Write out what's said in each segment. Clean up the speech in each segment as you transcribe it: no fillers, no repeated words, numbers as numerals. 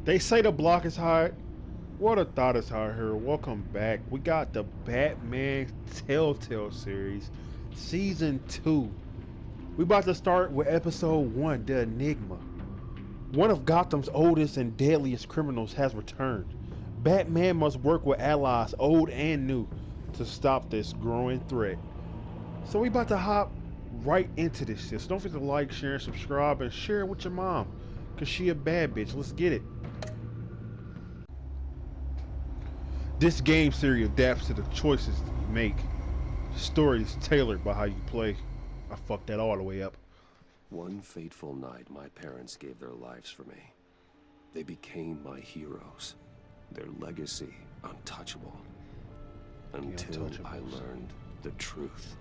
They say the block is hot. What a thought is hot here. Welcome back. We got the Batman Telltale series, season 2. We about to start with episode 1, The Enigma. One of Gotham's oldest and deadliest criminals has returned. Batman must work with allies, old and new, to stop this growing threat. So we about to hop right into this shit. So don't forget to like, share, and subscribe, and share it with your mom, cause she a bad bitch. Let's get it. This game series adapts to the choices you make. The story is tailored by how you play. I fucked that all the way up. One fateful night, my parents gave their lives for me. They became my heroes. Their legacy untouchable. Until I learned the truth.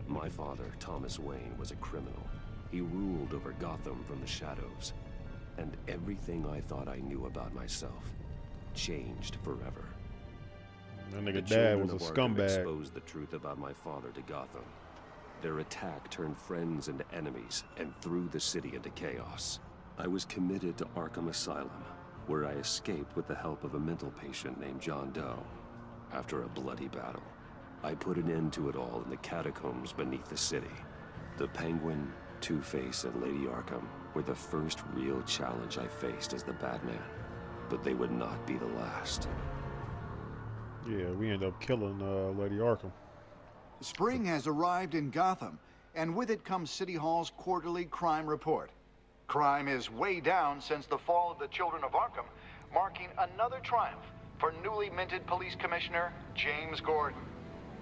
My father, Thomas Wayne, was a criminal. He ruled over Gotham from the shadows. And everything I thought I knew about myself changed forever. That nigga dad was a scumbag. Exposed the truth about my father to Gotham. Their attack turned friends into enemies and threw the city into chaos. I was committed to Arkham Asylum, where I escaped with the help of a mental patient named John Doe. After a bloody battle, I put an end to it all in the catacombs beneath the city. The Penguin, Two-Face, and Lady Arkham were the first real challenge I faced as the Batman. But they would not be the last. Yeah, we end up killing Lady Arkham. Spring has arrived in Gotham, and with it comes City Hall's quarterly crime report. Crime is way down since the fall of the Children of Arkham, marking another triumph for newly minted Police Commissioner James Gordon.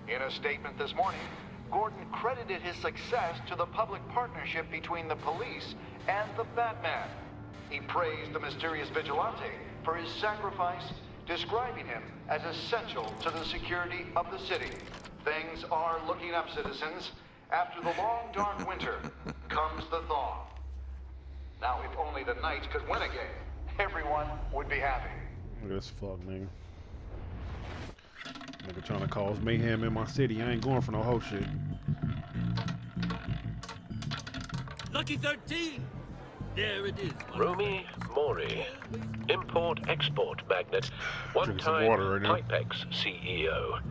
In a statement this morning, Gordon credited his success to the public partnership between the police and the Batman. He praised the mysterious vigilante for his sacrifice, describing him as essential to the security of the city. Things are looking up, citizens. After the long, dark winter comes the thaw. Now, if only the Knights could win a game, everyone would be happy. Look at this fuck, nigga. Nigga trying to cause mayhem in my city. I ain't going for no whole shit. Lucky 13! There it is. Romy Mori, import-export magnate, one-time water right Pipex CEO,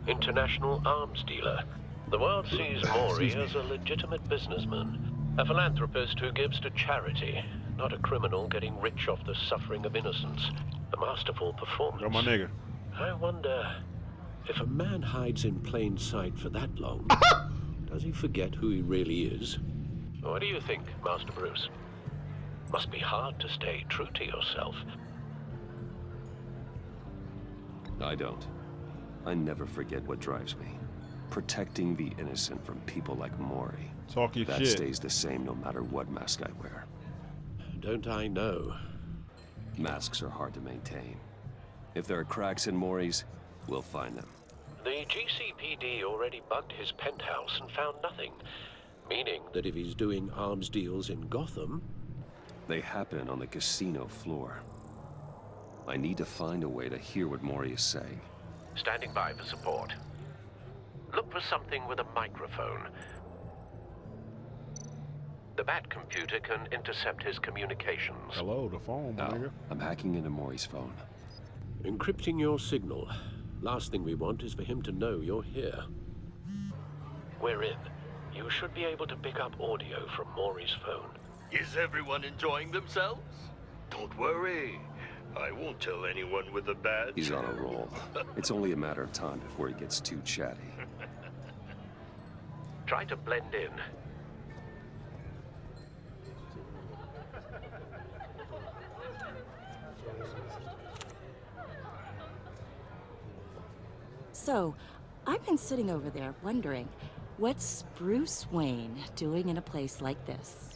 international arms dealer. The world sees Mori as a legitimate businessman, a philanthropist who gives to charity, not a criminal getting rich off the suffering of innocence. A masterful performance. Yo, my nigga. I wonder, if a man hides in plain sight for that long, does he forget who he really is? What do you think, Master Bruce? Must be hard to stay true to yourself. I don't. I never forget what drives me. Protecting the innocent from people like Mori. Talk your that shit. Stays the same no matter what mask I wear. Don't I know? Masks are hard to maintain. If there are cracks in Mori's, we'll find them. The GCPD already bugged his penthouse and found nothing. Meaning that if he's doing arms deals in Gotham... They happen on the casino floor. I need to find a way to hear what Mori is saying. Standing by for support. Look for something with a microphone. The Bat computer can intercept his communications. Hello, the phone, my nigga. I'm hacking into Mori's phone. Encrypting your signal. Last thing we want is for him to know you're here. We're in. You should be able to pick up audio from Mori's phone. Is everyone enjoying themselves? Don't worry. I won't tell anyone with a badge. He's on a roll. It's only a matter of time before he gets too chatty. Try to blend in. So, I've been sitting over there wondering, what's Bruce Wayne doing in a place like this?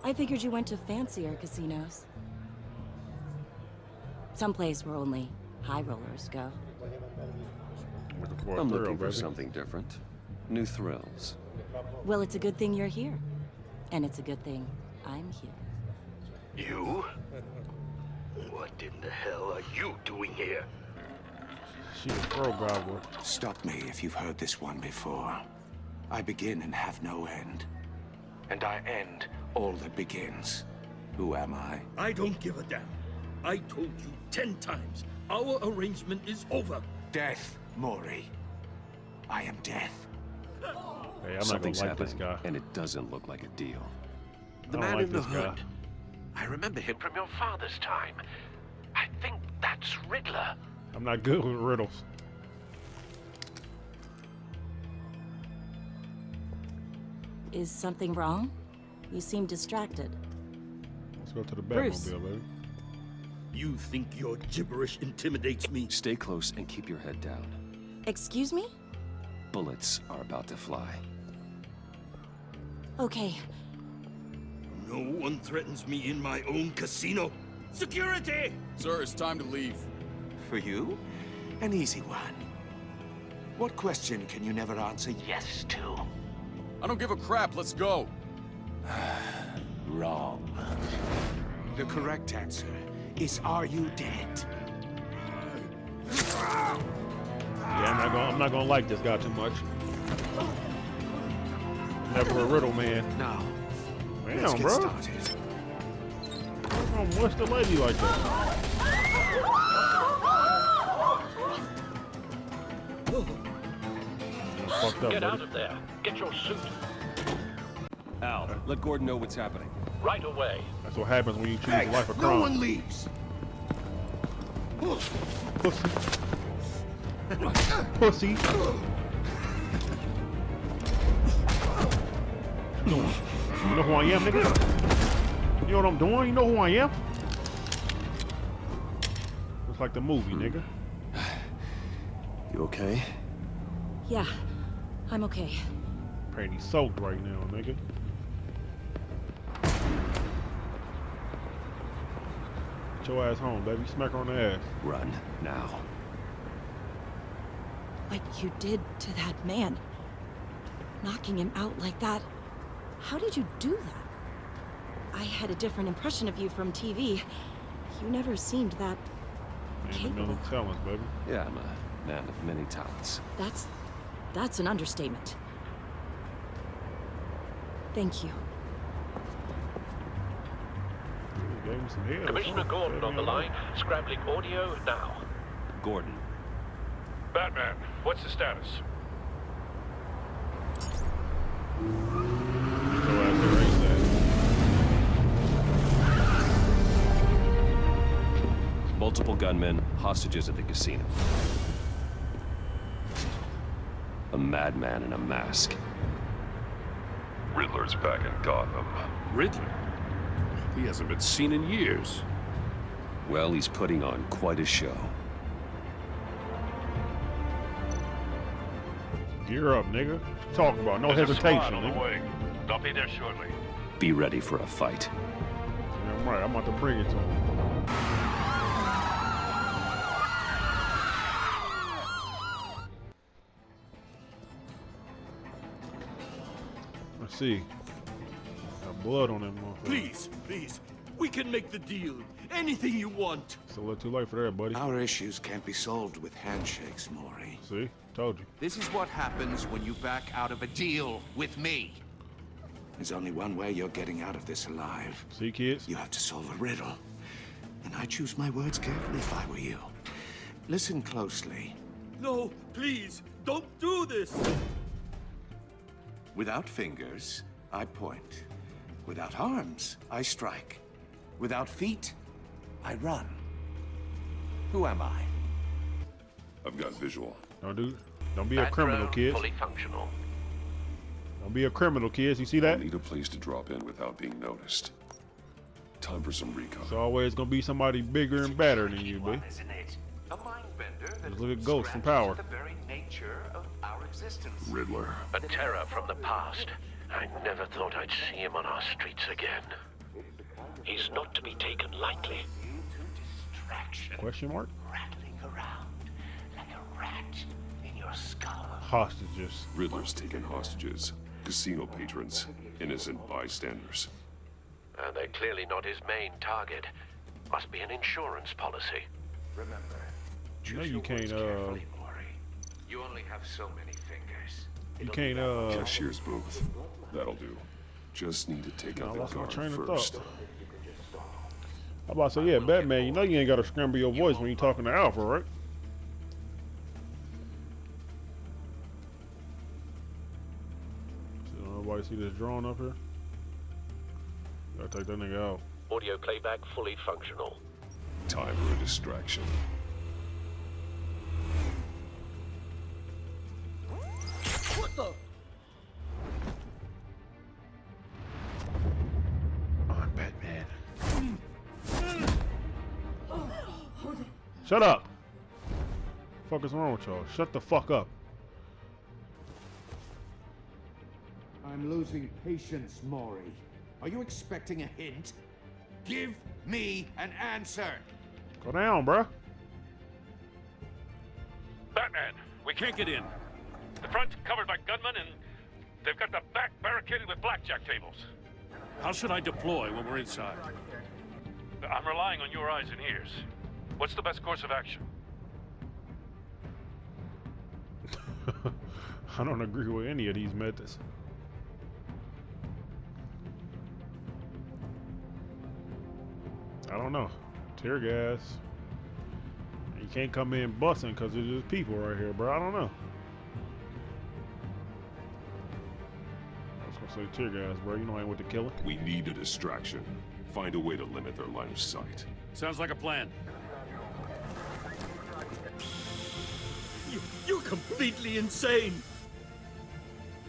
I figured you went to fancier casinos. Someplace where only high rollers go. I'm looking for something different. New thrills. Well, it's a good thing you're here. And it's a good thing I'm here. You? What in the hell are you doing here? She a pro gobbler. Stop me if you've heard this one before. I begin and have no end. And I end all that begins. Who am I? I don't give a damn. I told you 10 times. Our arrangement is over. Death, Maury. I am death. Hey, I'm not Something's gonna like this happening, guy. and it doesn't look like a deal. The I don't man like in the this guy. hood. I remember him from your father's time. I think that's Riddler. I'm not good with riddles. Is something wrong? You seem distracted. Let's go to the Bruce. Batmobile, baby. You think your gibberish intimidates me? Stay close and keep your head down. Excuse me? Bullets are about to fly. Okay. No one threatens me in my own casino. Security! Sir, it's time to leave. For you, an easy one. What question can you never answer yes to? I don't give a crap. Let's go. Wrong. The correct answer is, are you dead? Yeah, I'm not gonna like this guy too much. Never a riddle man. Now, Damn, let's get bro. started. What's the lady like that? Fucked up, Get out buddy. of there. Get your suit. Al, let Gordon know what's happening. Right away. That's what happens when you choose a life of crime. No one leaves. Pussy. Pussy. You know who I am, nigga? You know what I'm doing? You know who I am? Looks like the movie, nigga. You okay? Yeah, I'm okay. Panty soaked right now, nigga. Get your ass home, baby. Smack her on the ass. Run, now. What you did to that man. Knocking him out like that. How did you do that? I had a different impression of you from TV. You never seemed that Man, a capable. million talents, baby. Yeah, I'm a man of many talents. That's an understatement. Thank you. Gave him some head or Commissioner something. Gordon on the line. Scrambling audio now. Gordon, Batman, what's the status? Get your ass erased that. multiple gunmen, hostages at the casino. A madman in a mask. Riddler's back in Gotham. Riddler? He hasn't been seen in years. Well, he's putting on quite a show. Gear up, nigga. Talk about no There's a hesitation, squad on the nigga. way. They'll be there shortly. Be ready for a fight. Yeah, I'm right. I'm about to bring it to him. Let's see. Got blood on that motherfucker. Please, please. We can make the deal. Anything you want. It's a little too late for that, buddy. Our issues can't be solved with handshakes, Maury. See? Told you. This is what happens when you back out of a deal with me. There's only one way you're getting out of this alive. See, kids? You have to solve a riddle. And I choose my words carefully if I were you. Listen closely. No, please. Don't do this. Without fingers, I point. Without arms, I strike. Without feet, I run. Who am I? I've got visual. Don't be a criminal, Background kids. fully functional. Don't be a criminal, kids. You see I'll that? need a place to drop in without being noticed. Time for some recon. It's always gonna be somebody bigger and badder than you, boy. Isn't it? A mind bender that Just look at Ghost and scratches Power. the very nature of our existence. Riddler. A terror from the past. I never thought I'd see him on our streets again. He's not to be taken lightly. Due to distraction, Question mark? rattling around like a rat in your skull. Hostages. Riddler's taken hostages. Casino patrons. Innocent bystanders. And they're clearly not his main target. Must be an insurance policy. Remember, You know choose you your can't, words carefully, Maury. You only have so many fingers. You can't, Cashier's booth. That'll do. Just need to take I out the lost my guard train of first. thought. How about say, yeah, Batman, you know you ain't got to scramble your voice when you talking to Alpha, right? So nobody see this drone up here? Gotta take that nigga out. Audio playback fully functional. Time for a distraction. What the? I'm Batman. Shut up! Fuck is wrong with y'all? Shut the fuck up. I'm losing patience, Maury. Are you expecting a hint? Give me an answer! Go down, bruh. Batman, we can't get in. The front's covered by gunmen and they've got the back barricaded with blackjack tables. How should I deploy when we're inside? I'm relying on your eyes and ears. What's the best course of action? I don't agree with any of these methods. I don't know. Tear gas. You can't come in busting because there's just people right here, bro. I don't know. I was gonna say tear gas, bro. You know I ain't with the killing. We need a distraction. Find a way to limit their line of sight. Sounds like a plan. You're completely insane.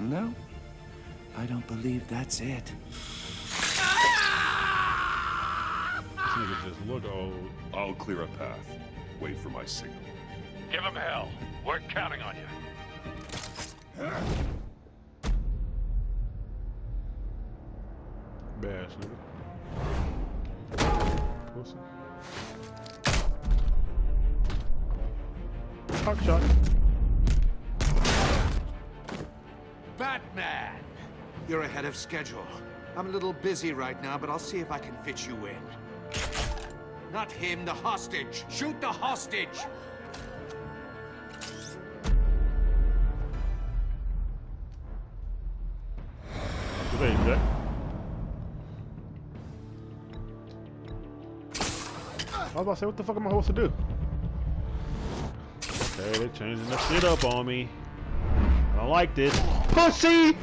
No, I don't believe that's it. This nigga just look old. I'll clear a path. Wait for my signal. Give him hell. We're counting on you. Bash, nigga. Pussy. Hot shot. Batman! You're ahead of schedule. I'm a little busy right now, but I'll see if I can fit you in. Not him, the hostage! Shoot the hostage! Good aim, Jack. I was about to say, what the fuck am I supposed to do? Okay, they're changing the shit up on me. I don't like this. Pussy!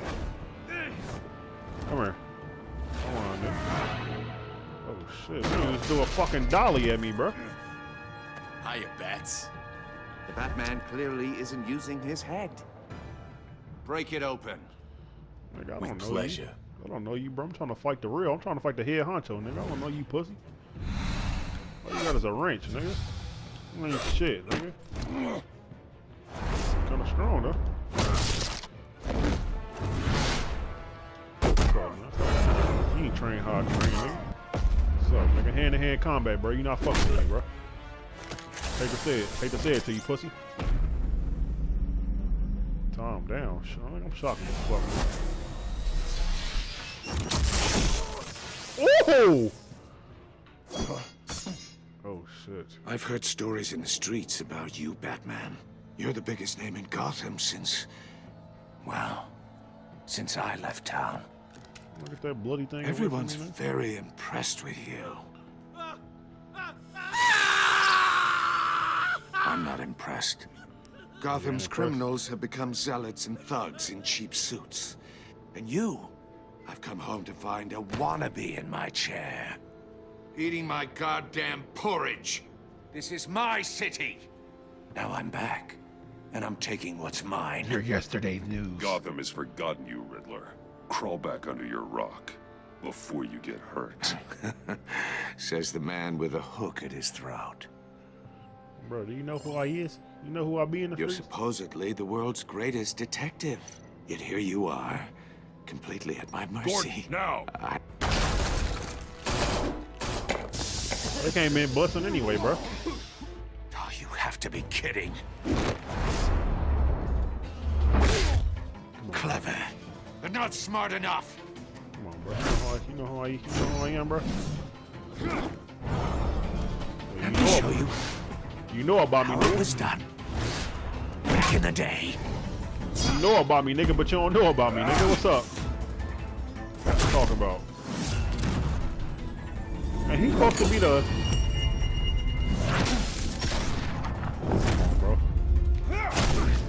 Come here. Come on, dude. Oh shit, you just do a fucking dolly at me, bro. Hiya, Bats. The Batman clearly isn't using his head. Break it open. Nigga, I With don't know pleasure. you. I don't know you, bro. I'm trying to fight the real. I'm trying to fight the head honcho, nigga. I don't know you, pussy. All you got is a wrench, nigga. You ain't shit, nigga. Kinda strong, though. You ain't trained hard, nigga. What's up, nigga? Hand-to-hand combat, bro. You not fucking with me, bro. Hate to say it to you, pussy. Calm down. I'm shocking this fucking. Oh! Oh shit. I've heard stories in the streets about you, Batman. You're the biggest name in Gotham since... well, since I left town. Look at that bloody thing. Everyone's very impressed with you. I'm not impressed. Gotham's criminals have become zealots and thugs in cheap suits. And you, I've come home to find a wannabe in my chair. Eating my goddamn porridge. This is my city. Now I'm back, and I'm taking what's mine. Your yesterday's news. Gotham has forgotten you, Riddler. Crawl back under your rock before you get hurt. Says the man with a hook at his throat. Bro, do you know who I is? You know who I be in the You're streets? supposedly the world's greatest detective. Yet here you are, completely at my mercy. Gordon, now! They came in busting anyway, bro. Oh, you have to be kidding. Clever, but not smart enough. Come on, bro. You know who I am, bro? Let me show you You know about me, how it nigga. was done. Back in the day. You know about me, nigga, but you don't know about me, nigga. What's up? What you talking about? I And he's supposed to be the... Come on, bro.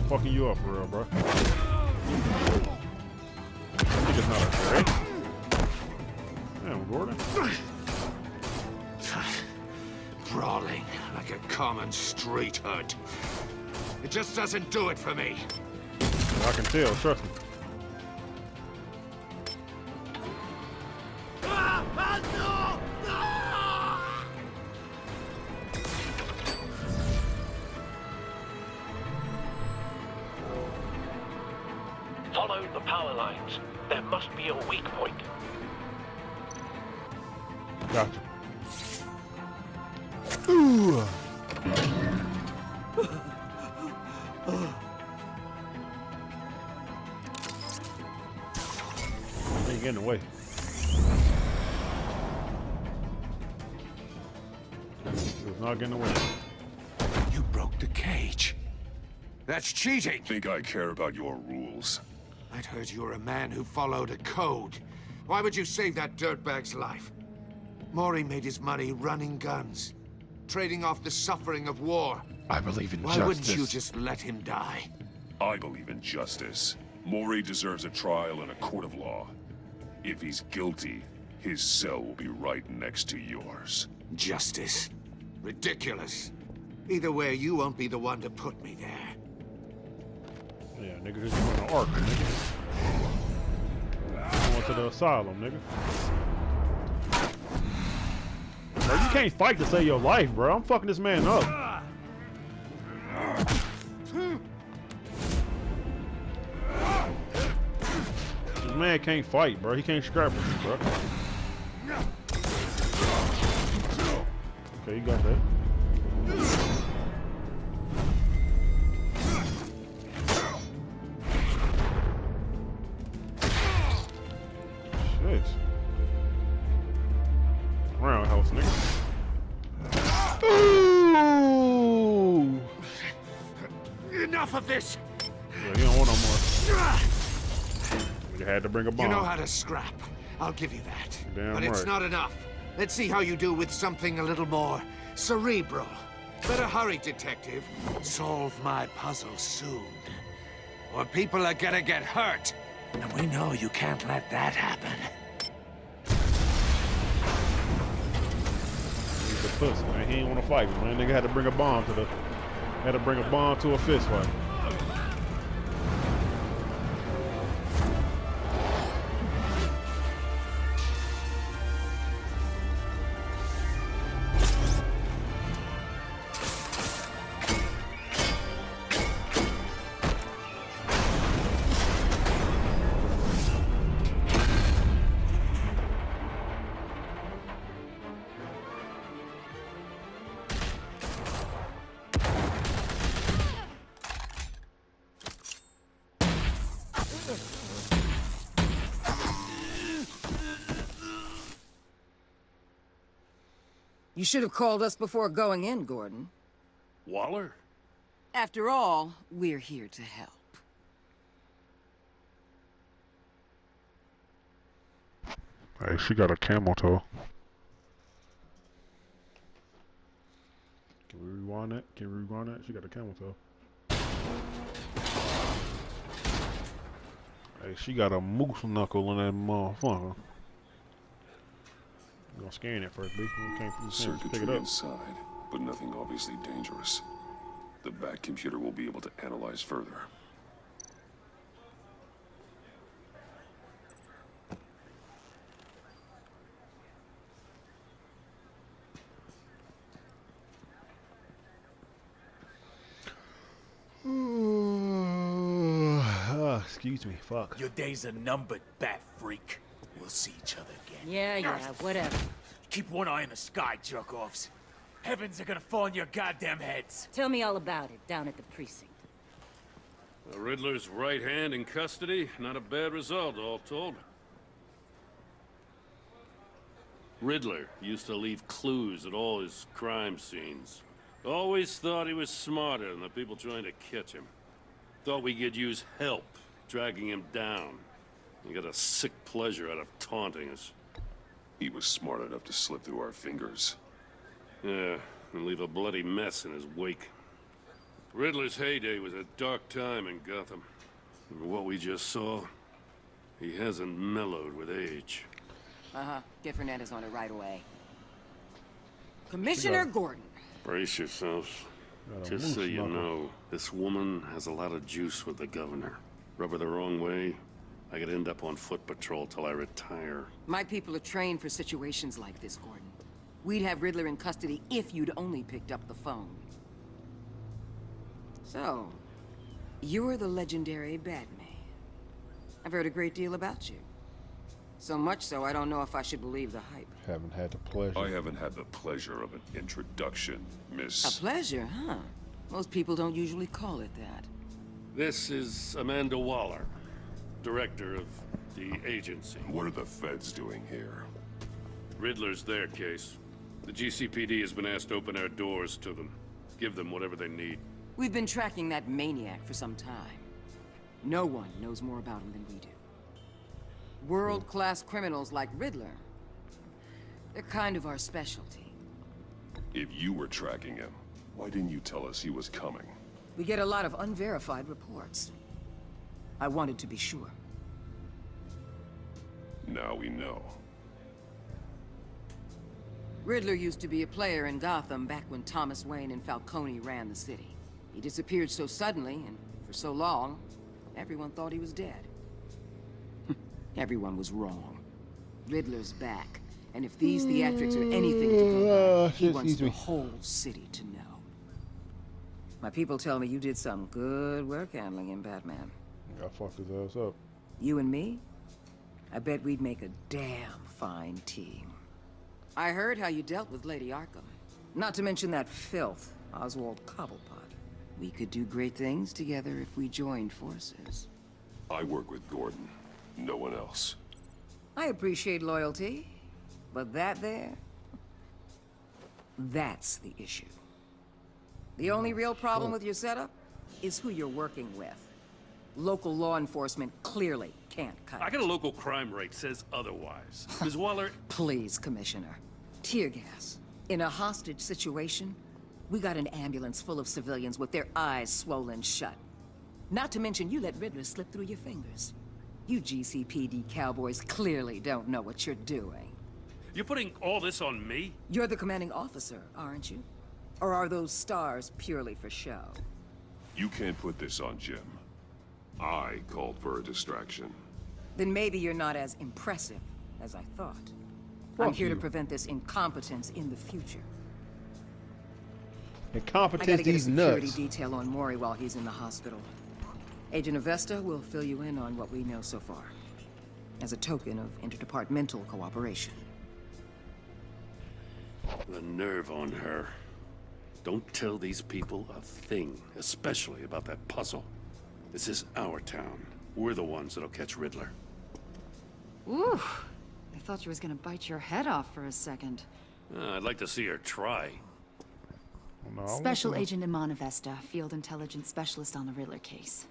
Fucking you up for real, bro. I think it's not a threat. Damn, Gordon. Brawling like a common street hood. It just doesn't do it for me. I can tell, trust me. Follow the power lines. There must be a weak point. Gotcha. Ooh. Ain't getting away. It was not getting away. You broke the cage. That's cheating. Think I care about your rules? I'd heard you were a man who followed a code. Why would you save that dirtbag's life? Maury made his money running guns, trading off the suffering of war. I believe in Why justice. wouldn't you just let him die? I believe in justice. Maury deserves a trial in a court of law. If he's guilty, his cell will be right next to yours. Justice? Ridiculous. Either way, you won't be the one to put me there. Yeah, nigga, this is an arc, nigga. Going to the asylum, nigga. Bro, you can't fight to save your life, bro. I'm fucking this man up. This man can't fight, bro. He can't scrap with you, bro. Okay, you got that. Shit. Roundhouse, nigga. Ooh! Enough of this! Yeah, you don't want no more. You had to bring a bomb. You know how to scrap. I'll give you that. Damn but it's right. not enough. Let's see how you do with something a little more cerebral. Better hurry, detective. Solve my puzzle soon. Or people are gonna get hurt. And we know you can't let that happen. He's a pussy, man. He ain't want to fight, man. Nigga had to bring a bomb to a fist fight. You should have called us before going in, Gordon. Waller? After all, we're here to help. Hey, she got a camel toe. Can we rewind that? She got a camel toe. Hey, she got a moose knuckle in that motherfucker. I'm gonna scan it first, B. We can't pick it Circuitry up. inside, but nothing obviously dangerous. The back computer will be able to analyze further. Excuse me, fuck. Your days are numbered, bat freak. We'll see each other again. Yeah, whatever. Keep one eye in the sky, jerk-offs. Heavens are gonna fall on your goddamn heads. Tell me all about it down at the precinct. The Riddler's right hand in custody. Not a bad result, all told. Riddler used to leave clues at all his crime scenes. Always thought he was smarter than the people trying to catch him. Thought we could use help dragging him down. He got a sick pleasure out of taunting us. He was smart enough to slip through our fingers. Yeah, and leave a bloody mess in his wake. Riddler's heyday was a dark time in Gotham. And what we just saw, he hasn't mellowed with age. Uh-huh. Get Fernandez on it right away. Commissioner Gordon. Brace yourselves. Just so you know, this woman has a lot of juice with the governor. Rub her the wrong way, I could end up on foot patrol till I retire. My people are trained for situations like this, Gordon. We'd have Riddler in custody if you'd only picked up the phone. So, you're the legendary Batman. I've heard a great deal about you. So much so, I don't know if I should believe the hype. Haven't had the pleasure. I haven't had the pleasure of an introduction, Miss... A pleasure, huh? Most people don't usually call it that. This is Amanda Waller, director of the agency. What are the feds doing here? Riddler's their case. The GCPD has been asked to open our doors to them. Give them whatever they need. We've been tracking that maniac for some time. No one knows more about him than we do. World-class criminals like Riddler. They're kind of our specialty. If you were tracking him, why didn't you tell us he was coming? We get a lot of unverified reports. I wanted to be sure. Now we know. Riddler used to be a player in Gotham back when Thomas Wayne and Falcone ran the city. He disappeared so suddenly, and for so long, everyone thought he was dead. Everyone was wrong. Riddler's back, and if these theatrics are anything to go by, he wants the whole city to know. My people tell me you did some good work handling him, Batman. I fucked his ass up. You and me? I bet we'd make a damn fine team. I heard how you dealt with Lady Arkham. Not to mention that filth, Oswald Cobblepot. We could do great things together if we joined forces. I work with Gordon. No one else. I appreciate loyalty, but that there... that's the issue. The only real problem with your setup is who you're working with. Local law enforcement clearly can't cut I got a local crime rate says otherwise. Ms. Waller... Please, Commissioner. Tear gas. In a hostage situation, we got an ambulance full of civilians with their eyes swollen shut. Not to mention you let Riddler slip through your fingers. You GCPD cowboys clearly don't know what you're doing. You're putting all this on me? You're the commanding officer, aren't you? Or are those stars purely for show? You can't put this on Jim. I called for a distraction. Then maybe you're not as impressive as I thought. I'm here to prevent this incompetence in the future. Incompetence, these nuts. I gotta get a security detail on Mori while he's in the hospital. Agent Avesta will fill you in on what we know so far, as a token of interdepartmental cooperation. The nerve on her. Don't tell these people a thing, especially about that puzzle. This is our town. We're the ones that'll catch Riddler. Ooh, I thought you was gonna bite your head off for a second. I'd like to see her try. Special Agent Iman Avesta, Field Intelligence Specialist on the Riddler case.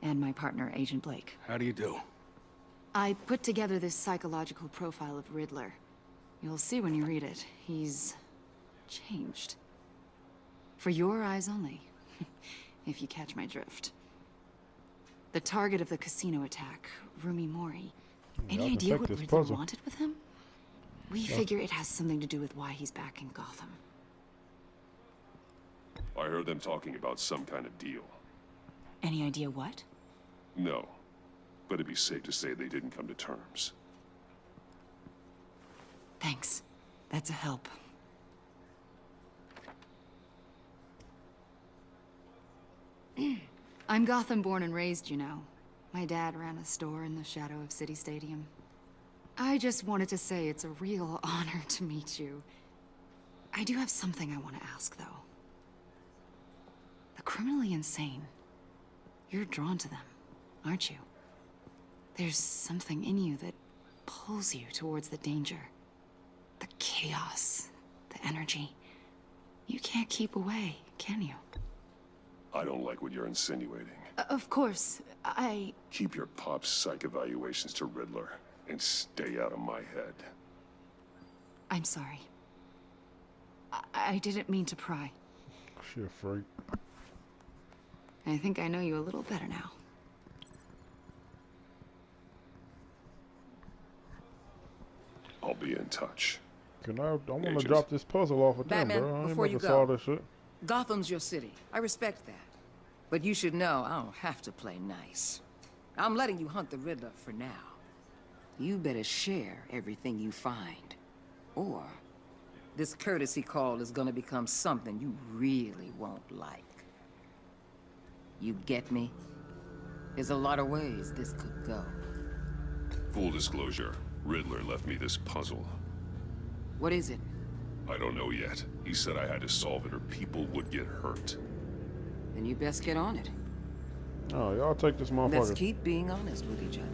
And my partner, Agent Blake. How do you do? I put together this psychological profile of Riddler. You'll see when you read it. He's changed. For your eyes only, if you catch my drift. The target of the casino attack, Rumi Mori. Any idea what Riddler wanted with him? We figure it has something to do with why he's back in Gotham. I heard them talking about some kind of deal. Any idea what? No, but it'd be safe to say they didn't come to terms. Thanks. That's a help. I'm Gotham born and raised, you know. My dad ran a store in the shadow of City Stadium. I just wanted to say it's a real honor to meet you. I do have something I want to ask, though. The criminally insane. You're drawn to them, aren't you? There's something in you that pulls you towards the danger. The chaos, the energy. You can't keep away, can you? I don't like what you're insinuating. Of course, Keep your pop psych evaluations to Riddler, and stay out of my head. I'm sorry. I didn't mean to pry. She a freak. I think I know you a little better now. I'll be in touch. I want to Agent. drop this puzzle off with Batman, them, bro. I ain't before about you to solve go. this shit. Gotham's your city. I respect that. But you should know I don't have to play nice. I'm letting you hunt the Riddler for now. You better share everything you find. Or this courtesy call is gonna become something you really won't like. You get me? There's a lot of ways this could go. Full disclosure, Riddler left me this puzzle. What is it? I don't know yet. He said I had to solve it or people would get hurt. Then you best get on it. Oh, y'all take this motherfucker. Let's keep being honest with each other.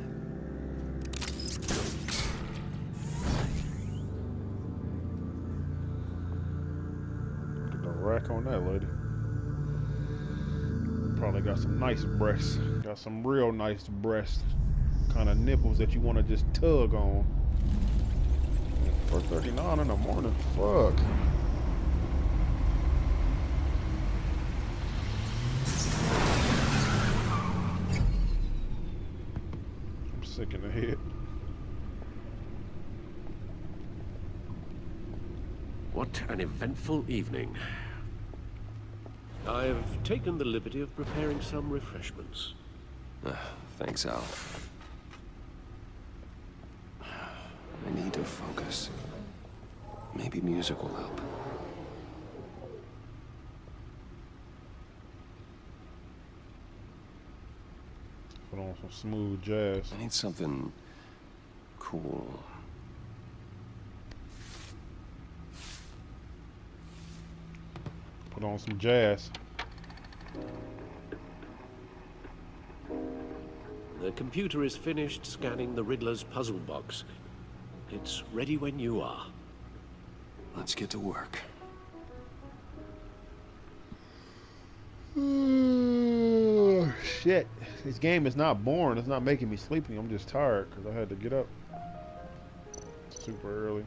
Get the rack on that lady. Probably got some nice breasts. Got some real nice breasts. Kind of nipples that you want to just tug on. 4:39 in the morning. Fuck. I'm sick in the head. What an eventful evening. I've taken the liberty of preparing some refreshments. Thanks, Al. I need to focus. Maybe music will help. Put on some smooth jazz. I need something cool. Put on some jazz. The computer is finished scanning the Riddler's puzzle box. It's ready when you are. Let's get to work. Shit. This game is not boring. It's not making me sleepy. I'm just tired because I had to get up super early.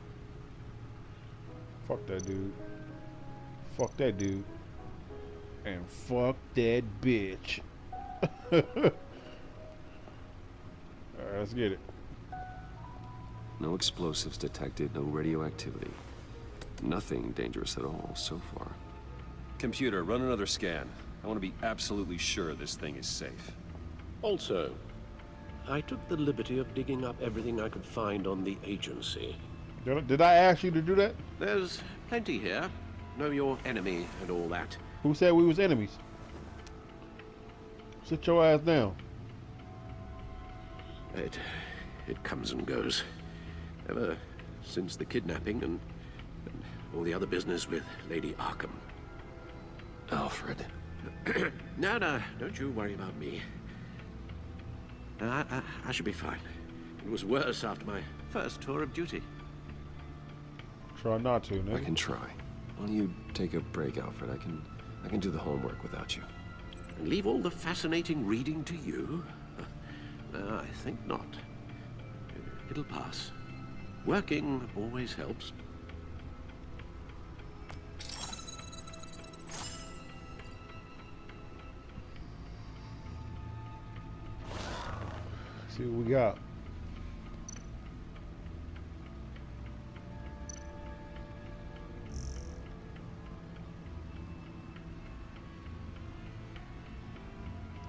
Fuck that dude. Fuck that dude. And fuck that bitch. Alright, let's get it. No explosives detected, no radioactivity. Nothing dangerous at all so far. Computer, run another scan. I want to be absolutely sure this thing is safe. Also, I took the liberty of digging up everything I could find on the agency. Did I ask you to do that? There's plenty here. Know your enemy and all that. Who said we was enemies? Sit your ass down. It comes and goes. Ever since the kidnapping and all the other business with Lady Arkham. Alfred. No, don't you worry about me. I should be fine. It was worse after my first tour of duty. Try not to, nigga. I can try. Why don't you take a break, Alfred? I can do the homework without you. And leave all the fascinating reading to you? I think not. It'll pass. Working always helps. See what we got.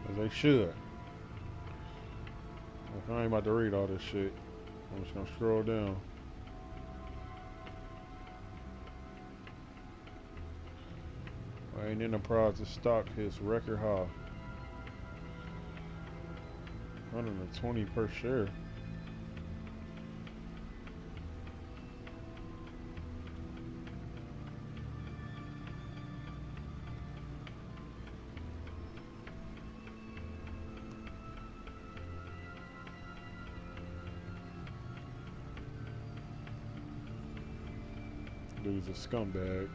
As they should. I ain't about to read all this shit. I'm just gonna scroll down. Wayne Enterprises stock hits record high. 120 per share. Dude's a scumbag.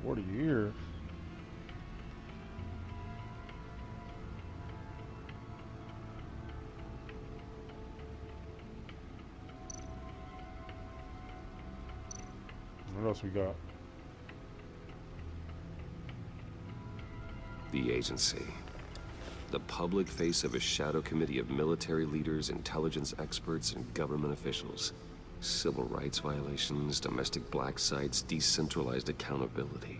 40 years. What else we got? The agency. The public face of a shadow committee of military leaders, intelligence experts, and government officials. Civil rights violations, domestic black sites, decentralized accountability.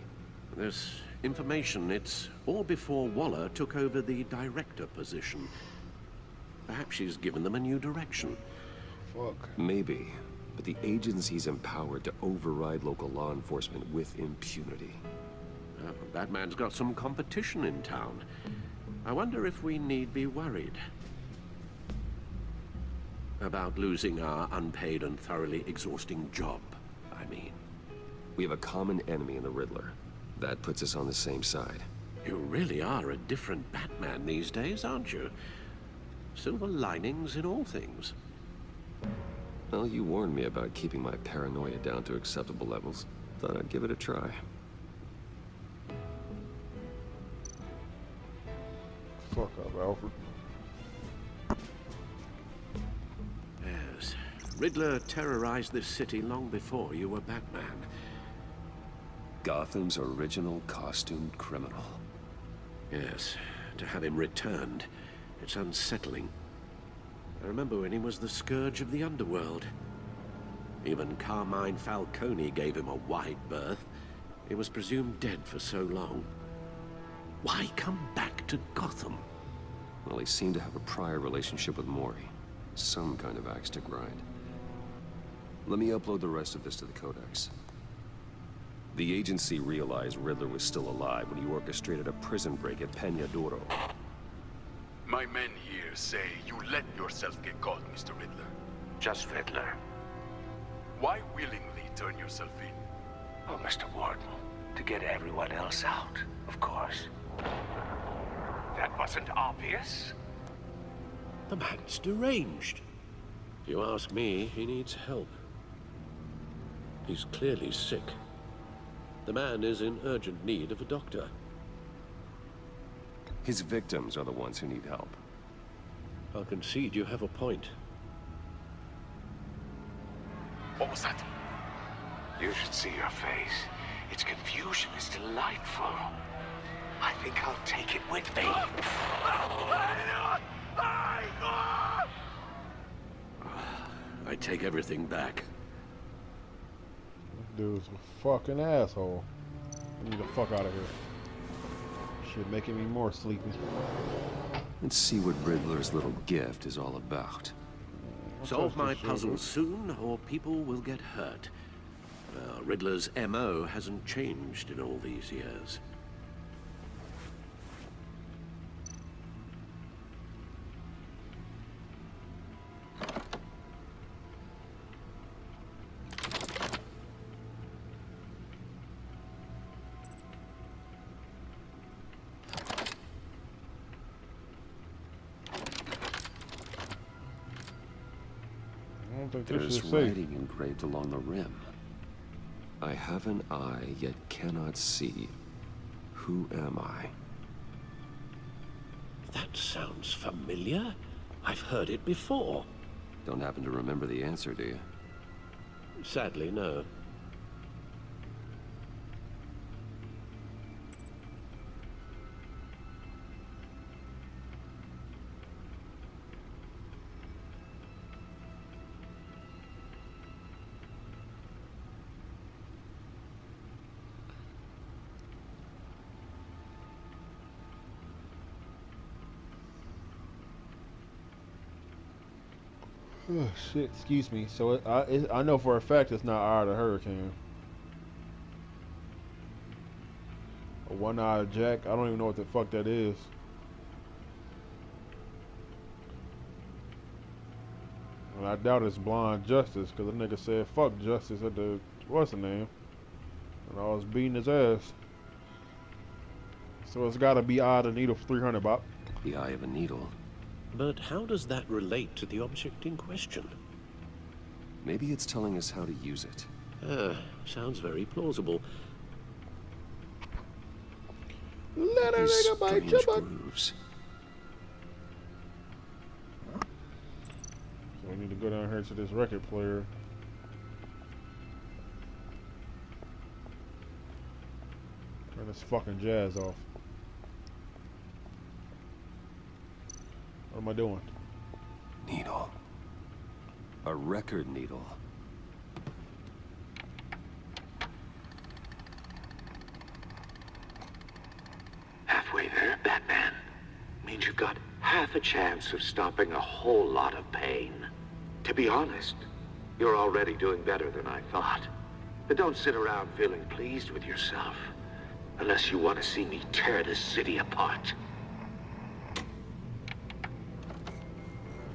This information, it's all before Waller took over the director position. Perhaps she's given them a new direction. Fuck. Maybe, but the agency's empowered to override local law enforcement with impunity. Batman's got some competition in town. I wonder if we need be worried about losing our unpaid and thoroughly exhausting job, I mean. We have a common enemy in the Riddler. That puts us on the same side. You really are a different Batman these days, aren't you? Silver linings in all things. Well, you warned me about keeping my paranoia down to acceptable levels. Thought I'd give it a try. Fuck up, Alfred. Yes. Riddler terrorized this city long before you were Batman. Gotham's original costumed criminal. Yes. To have him returned, it's unsettling. I remember when he was the scourge of the underworld. Even Carmine Falcone gave him a wide berth. He was presumed dead for so long. Why come back to Gotham? Well, he seemed to have a prior relationship with Mori. Some kind of axe to grind. Let me upload the rest of this to the Codex. The agency realized Riddler was still alive when he orchestrated a prison break at Peña Duro. My men here say you let yourself get caught, Mr. Riddler. Just Riddler. Why willingly turn yourself in? Oh, Mr. Warden, to get everyone else out, of course. That wasn't obvious. The man's deranged. If you ask me, he needs help. He's clearly sick. The man is in urgent need of a doctor. His victims are the ones who need help. I'll concede you have a point. What was that? You should see your face. Its confusion is delightful. I think I'll take it with me. I take everything back. This dude's a fucking asshole. I need the fuck out of here. Shit making me more sleepy. Let's see what Riddler's little gift is all about. Solve my puzzle soon, or people will get hurt. Riddler's MO hasn't changed in all these years. There's writing engraved along the rim. I have an eye, yet cannot see. Who am I? That sounds familiar. I've heard it before. Don't happen to remember the answer, do you? Sadly, no. Oh, shit, excuse me. So I know for a fact it's not Eye of the Hurricane. A one-eyed Jack. I don't even know what the fuck that is. And I doubt it's Blind Justice, because the nigga said fuck Justice at the, what's the name? And I was beating his ass. So it's gotta be Eye of the Needle for 300, Bob. The Eye of a Needle. But how does that relate to the object in question? Maybe it's telling us how to use it. Sounds very plausible. Let a These nigga bite strange your butt. grooves. So we need to go down here to this record player. Turn this fucking jazz off. What am I doing? Needle. A record needle. Halfway there, Batman. Means you've got half a chance of stopping a whole lot of pain. To be honest, you're already doing better than I thought. But don't sit around feeling pleased with yourself. Unless you want to see me tear this city apart.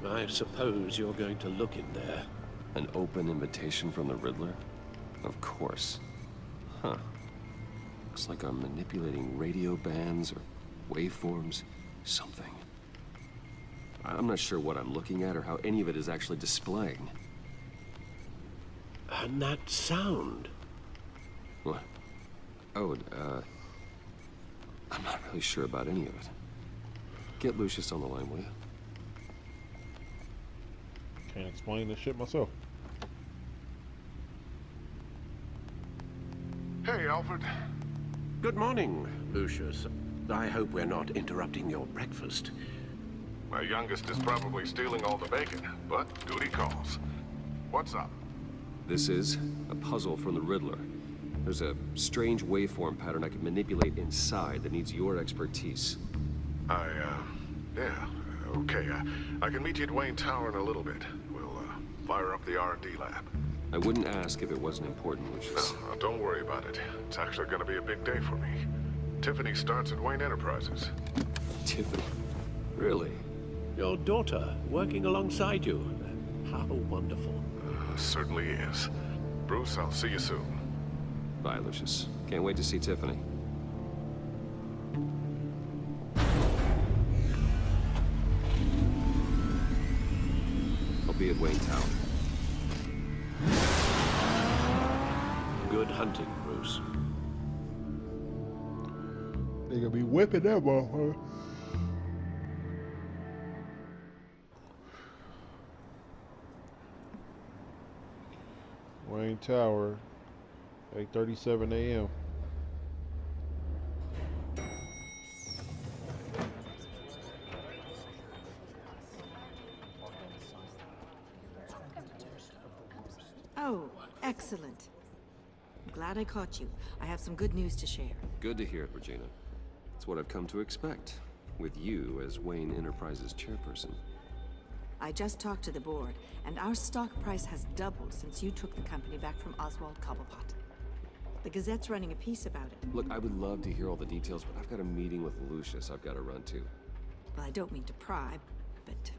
I suppose you're going to look in there. An open invitation from the Riddler? Of course. Huh. Looks like I'm manipulating radio bands or waveforms. Something. I'm not sure what I'm looking at or how any of it is actually displaying. And that sound. What? Oh, I'm not really sure about any of it. Get Lucius on the line, will you? Can't explain this shit myself. Hey, Alfred. Good morning, Lucius. I hope we're not interrupting your breakfast. My youngest is probably stealing all the bacon, but duty calls. What's up? This is a puzzle from the Riddler. There's a strange waveform pattern I can manipulate inside that needs your expertise. Yeah, okay. I can meet you at Wayne Tower in a little bit. We'll, fire up the R&D lab. I wouldn't ask if it wasn't important, Lucius. No, don't worry about it. It's actually gonna be a big day for me. Tiffany starts at Wayne Enterprises. Tiffany? Really? Your daughter working alongside you. How wonderful. Certainly is. Bruce, I'll see you soon. Bye, Lucius. Can't wait to see Tiffany. I'll be at Wayne Tower. Good hunting, Bruce. They gonna be whipping that motherfucker. Wayne Tower, 8:37 a.m. Oh, excellent. I'm glad I caught you. I have some good news to share. Good to hear it, Regina. It's what I've come to expect, with you as Wayne Enterprises chairperson. I just talked to the board, and our stock price has doubled since you took the company back from Oswald Cobblepot. The Gazette's running a piece about it. Look, I would love to hear all the details, but I've got a meeting with Lucius I've got to run to. Well, I don't mean to pry, but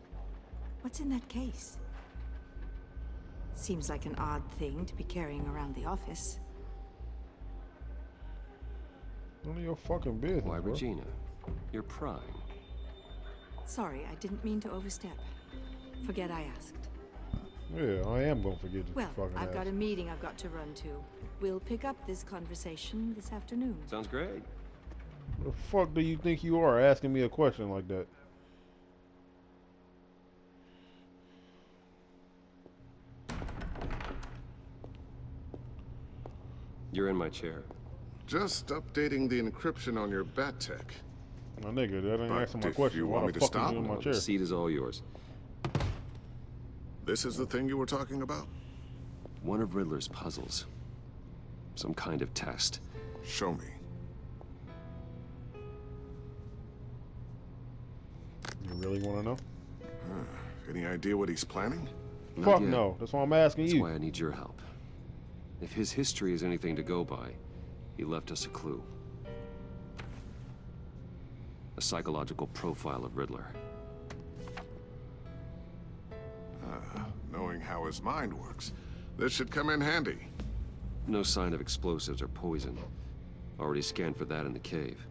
what's in that case? Seems like an odd thing to be carrying around the office. None of your fucking business. Why, bro. Regina? You're prying. Sorry, I didn't mean to overstep. Forget I asked. Yeah, I am gonna forget to Well, fucking I've ask. got a meeting I've got to run to. We'll pick up this conversation this afternoon. Sounds great. What the fuck do you think you are asking me a question like that? You're in my chair. Just updating the encryption on your bat tech. My nigga, that ain't But answering my if question. you Why want the me to fuck are stop? you in my The chair? seat is all yours. This is the thing you were talking about? One of Riddler's puzzles. Some kind of test. Show me. You really want to know? Any idea what he's planning? Not Fuck yet. no. That's why I'm asking That's you. why I need your help. If his history is anything to go by, he left us a clue. A psychological profile of Riddler. Knowing how his mind works, this should come in handy. No sign of explosives or poison. Already scanned for that in the cave.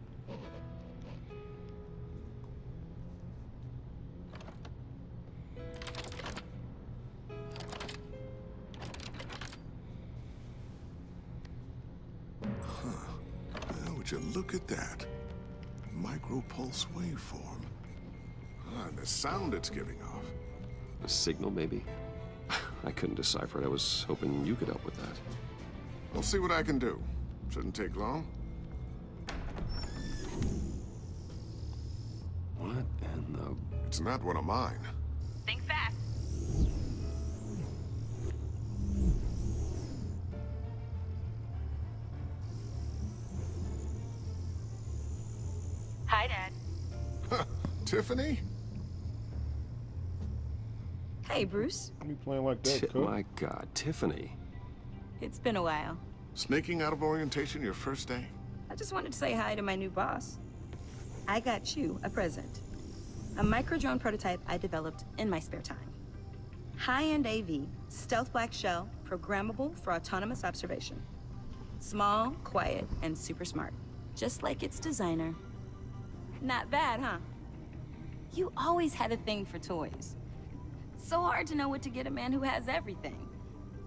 Would you look at that? micro-pulse waveform. Ah, and the sound it's giving off. A signal, maybe? I couldn't decipher it. I was hoping you could help with that. I'll see what I can do. Shouldn't take long. What in the... It's not one of mine. Think fast. Hi, Dad. Tiffany? Hey, Bruce. You playing like that, Cook? My God, Tiffany. It's been a while. Sneaking out of orientation your first day? I just wanted to say hi to my new boss. I got you a present. A micro-drone prototype I developed in my spare time. High-end AV, stealth black shell, programmable for autonomous observation. Small, quiet, and super smart. Just like its designer. Not bad, huh? You always had a thing for toys. So hard to know what to get a man who has everything.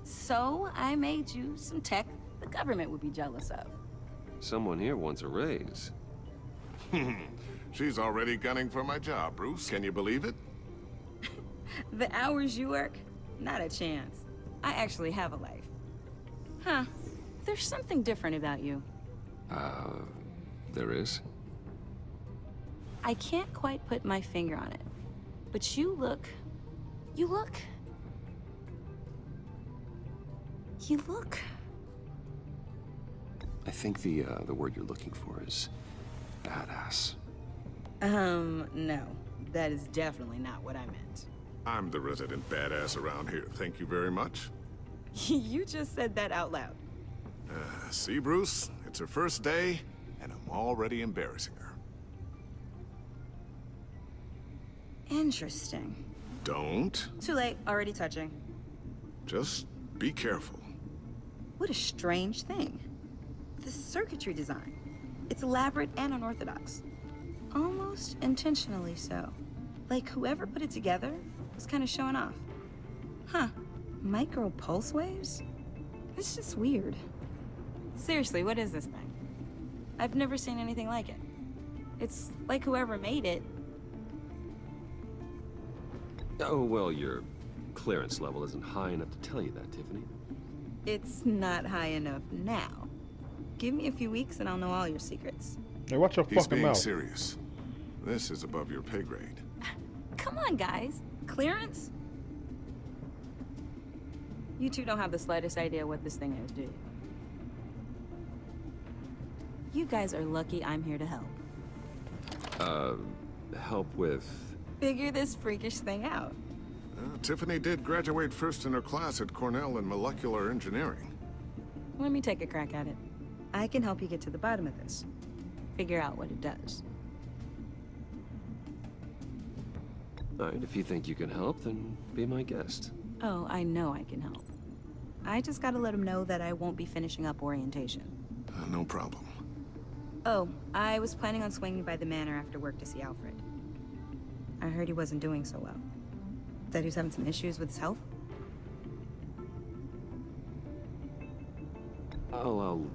So I made you some tech the government would be jealous of. Someone here wants a raise. She's already gunning for my job, Bruce. Can you believe it? The hours you work? Not a chance. I actually have a life. Huh. There's something different about you. There is? I can't quite put my finger on it. But you look... You look... I think the word you're looking for is badass. No. That is definitely not what I meant. I'm the resident badass around here. Thank you very much. You just said that out loud. See, Bruce? It's her first day, and I'm already embarrassing her. Interesting. Don't. Too late. Already touching. Just be careful. What a strange thing. The circuitry design. It's elaborate and unorthodox. Almost intentionally so. Like whoever put it together was kind of showing off. Huh. Micro pulse waves? It's just weird. Seriously, what is this thing? I've never seen anything like it. It's like whoever made it. Oh, well, your clearance level isn't high enough to tell you that, Tiffany. It's not high enough now. Give me a few weeks and I'll know all your secrets. Hey, watch your He's fucking being mouth. serious. This is above your pay grade. Come on, guys. Clearance? You two don't have the slightest idea what this thing is, do you? You guys are lucky I'm here to help. Help with... Figure this freakish thing out. Tiffany did graduate first in her class at Cornell in molecular engineering. Let me take a crack at it. I can help you get to the bottom of this. Figure out what it does. All right, if you think you can help, then be my guest. Oh, I know I can help. I just gotta let him know that I won't be finishing up orientation. No problem. Oh, I was planning on swinging by the manor after work to see Alfred. I heard he wasn't doing so well. That he was having some issues with his health? I'll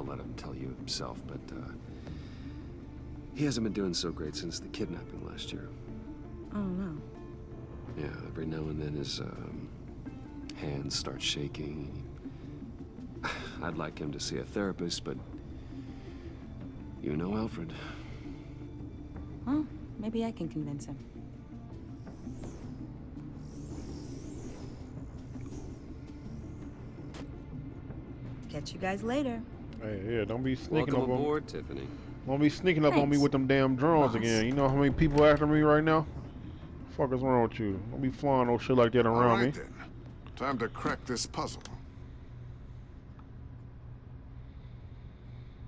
let him tell you himself, but, he hasn't been doing so great since the kidnapping last year. Oh, no. Yeah, every now and then his, hands start shaking. I'd like him to see a therapist, but you know Alfred. Well, maybe I can convince him. Catch you guys later. Hey, yeah, don't be sneaking Welcome up on aboard, Tiffany. Don't be sneaking up on me Thanks, with them damn drones boss. again. You know how many people after me right now? Fuck is wrong with you? Don't be flying no shit like that All around right, me. then. Time to crack this puzzle.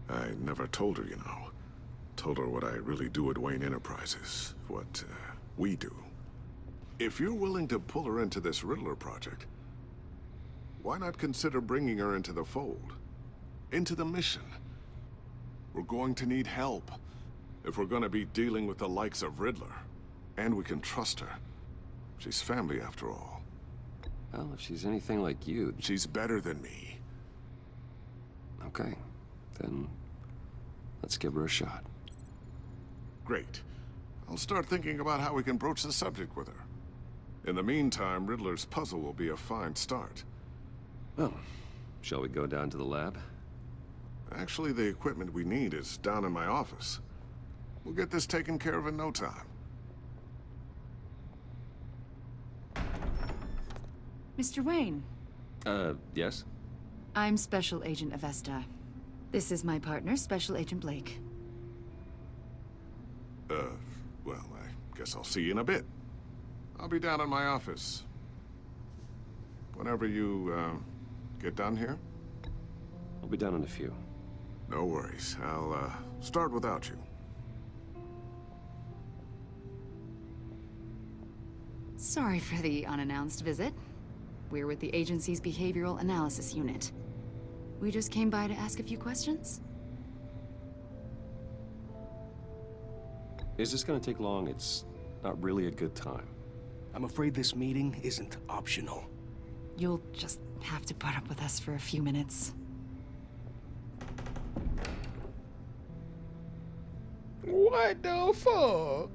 I never told her, you know. Told her what I really do at Wayne Enterprises. What, we do. If you're willing to pull her into this Riddler project, why not consider bringing her into the fold? Into the mission? We're going to need help if we're going to be dealing with the likes of Riddler. And we can trust her. She's family, after all. Well, if she's anything like you... She's better than me. Okay, then let's give her a shot. Great. I'll start thinking about how we can broach the subject with her. In the meantime, Riddler's puzzle will be a fine start. Well, shall we go down to the lab? Actually, the equipment we need is down in my office. We'll get this taken care of in no time. Mr. Wayne. Yes? I'm Special Agent Avesta. This is my partner, Special Agent Blake. Well, I guess I'll see you in a bit. I'll be down in my office. Whenever you, get done here? I'll be down in a few. No worries. I'll, start without you. Sorry for the unannounced visit. We're with the agency's Behavioral Analysis Unit. We just came by to ask a few questions. Is this gonna take long? It's not really a good time. I'm afraid this meeting isn't optional. You'll just have to put up with us for a few minutes. What the fuck?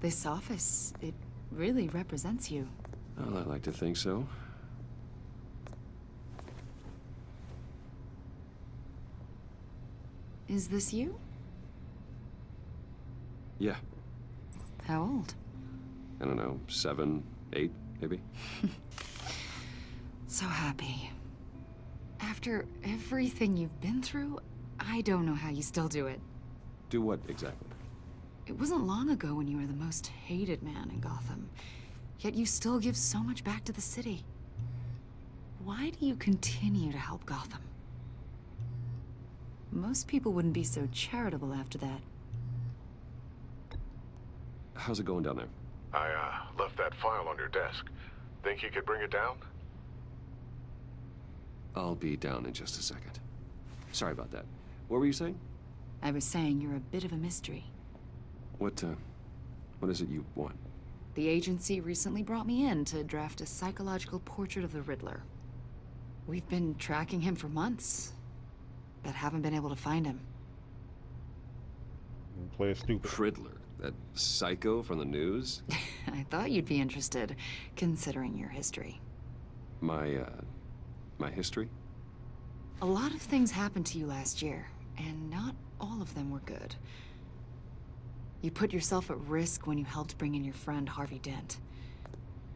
This office, it really represents you. Well, I like to think so. Is this you? Yeah. How old? I don't know, 7, 8, maybe? So happy. After everything you've been through, I don't know how you still do it. Do what exactly? It wasn't long ago when you were the most hated man in Gotham. Yet you still give so much back to the city. Why do you continue to help Gotham? Most people wouldn't be so charitable after that. How's it going down there? I, left that file on your desk. Think you could bring it down? I'll be down in just a second. Sorry about that. What were you saying? I was saying you're a bit of a mystery. What is it you want? The agency recently brought me in to draft a psychological portrait of the Riddler. We've been tracking him for months, but haven't been able to find him. Play a stupid. Riddler? That psycho from the news? I thought you'd be interested, considering your history. My history? A lot of things happened to you last year, and not all of them were good. You put yourself at risk when you helped bring in your friend Harvey Dent.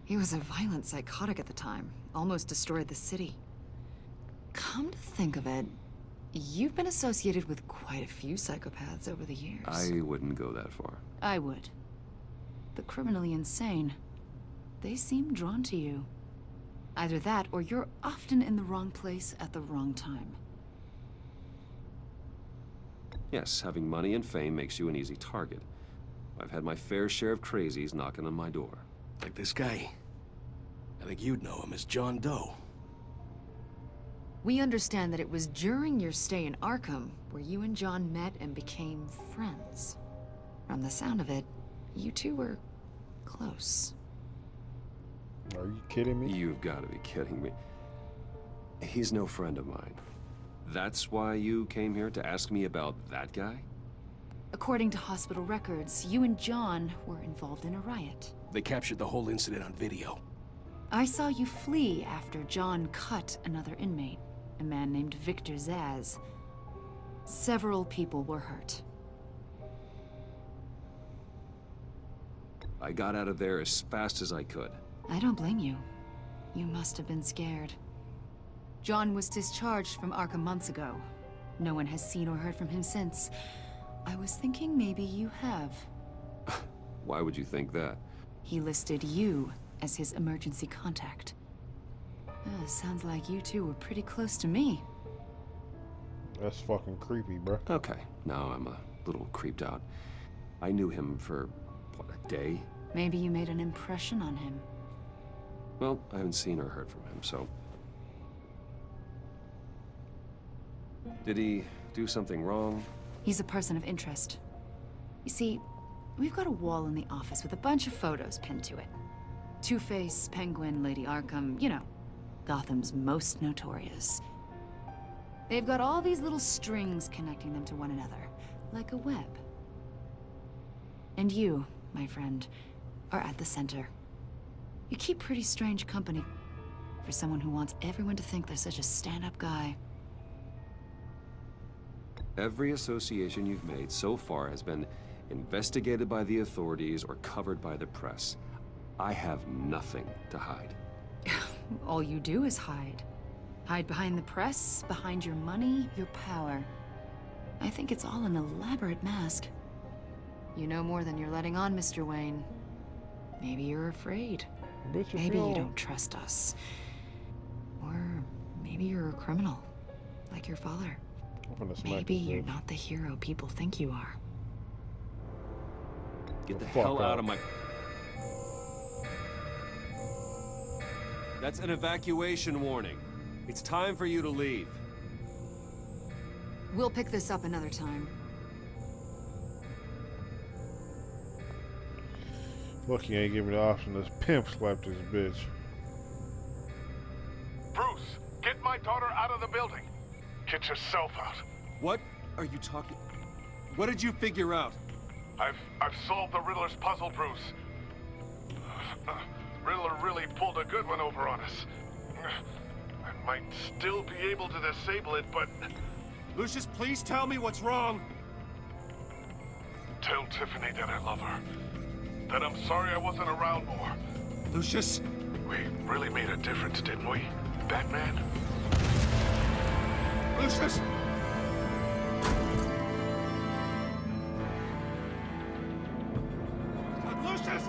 He was a violent psychotic at the time, almost destroyed the city. Come to think of it, you've been associated with quite a few psychopaths over the years. I wouldn't go that far. I would. The criminally insane, they seem drawn to you. Either that, or you're often in the wrong place at the wrong time. Yes, having money and fame makes you an easy target. I've had my fair share of crazies knocking on my door. Like this guy. I think you'd know him as John Doe. We understand that it was during your stay in Arkham where you and John met and became friends. From the sound of it, you two were close. Are you kidding me? You've got to be kidding me. He's no friend of mine. That's why you came here to ask me about that guy? According to hospital records, you and John were involved in a riot. They captured the whole incident on video. I saw you flee after John cut another inmate, a man named Victor Zsasz. Several people were hurt. I got out of there as fast as I could. I don't blame you. You must have been scared. John was discharged from Arkham months ago. No one has seen or heard from him since. I was thinking maybe you have. Why would you think that? He listed you as his emergency contact. Sounds like you two were pretty close to me. That's fucking creepy, bro. Okay, now I'm a little creeped out. I knew him for, what, a day? Maybe you made an impression on him. Well, I haven't seen or heard from him, so... Did he do something wrong? He's a person of interest. You see, we've got a wall in the office with a bunch of photos pinned to it. Two-Face, Penguin, Lady Arkham, you know, Gotham's most notorious. They've got all these little strings connecting them to one another, like a web. And you, my friend, are at the center. You keep pretty strange company for someone who wants everyone to think they're such a stand-up guy. Every association you've made so far has been investigated by the authorities or covered by the press. I have nothing to hide. All you do is hide. Hide behind the press, behind your money, your power. I think it's all an elaborate mask. You know more than you're letting on, Mr. Wayne. Maybe you're afraid. Maybe you don't trust us. Or maybe you're a criminal, like your father. Maybe you're not the hero people think you are. Get the hell out of my... That's an evacuation warning. It's time for you to leave. We'll pick this up another time. Lucky ain't giving me the option to pimp slap this bitch. Bruce, get my daughter out of the building. Get yourself out. What are you talking... What did you figure out? I've solved the Riddler's puzzle, Bruce. Riddler really pulled a good one over on us. I might still be able to disable it, but... Lucius, please tell me what's wrong. Tell Tiffany that I love her. That I'm sorry I wasn't around more. Lucius? We really made a difference, didn't we, Batman? Lucius! Lucius!